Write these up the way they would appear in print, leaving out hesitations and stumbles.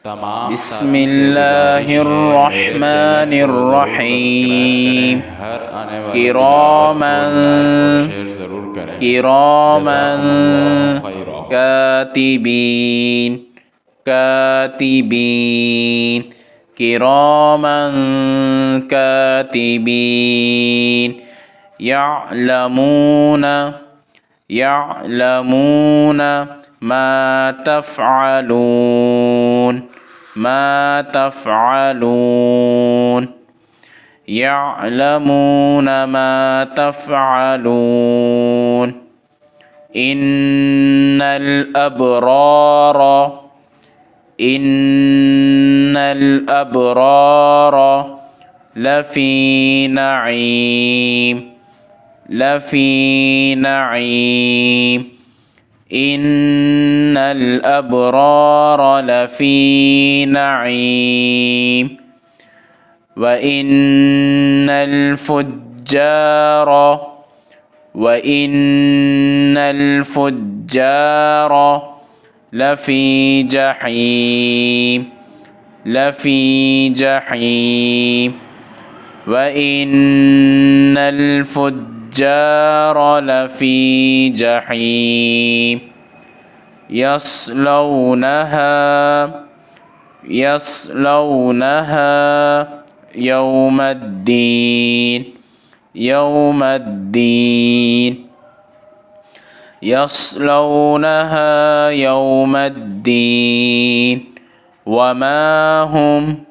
بسم الله الرحمن الرحيم كراما كراما كاتبين كاتبين كراما كاتبين يعلمون يعلمون ما تفعلون ما تفعلون يعلمون ما تفعلون إن الأبرار لفي نعيم لفي نعيم إن الأبرار لفي نعيم وإن الفجار لفي جحيم لفي جحيم وإن الفجار لفي جحيم يصلونها يوم الدين يصلونها يوم الدين وما هم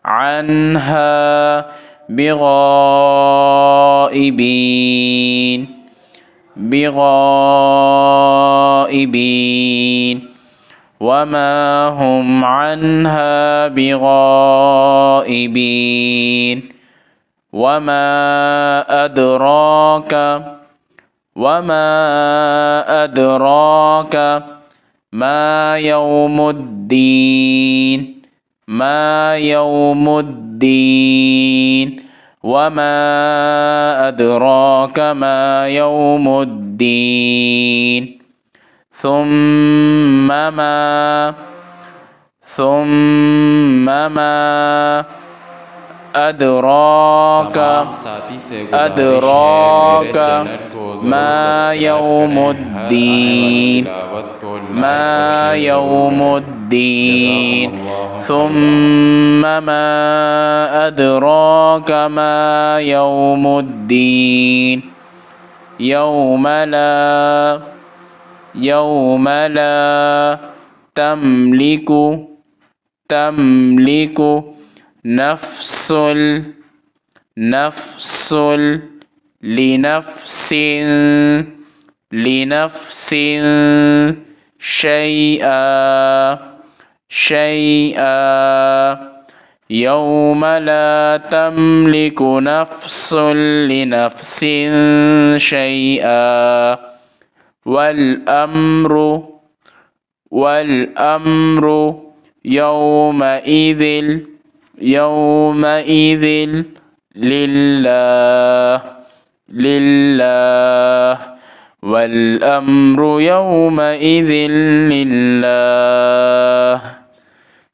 عنها بغائبين وما هم عنها بغائبين وما أدراك ما يوم الدين وما أدراك ما يوم الدين ثم ما أدراك ما يوم الدين ثم ما أدراك ما يوم الدين يوم لا تملك نفس لنفس شيئا يوم لا تملك نفس لنفس شيئا والأمر يومئذ لله والأمر يومئذ لله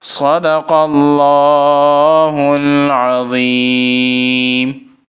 صدق الله العظيم.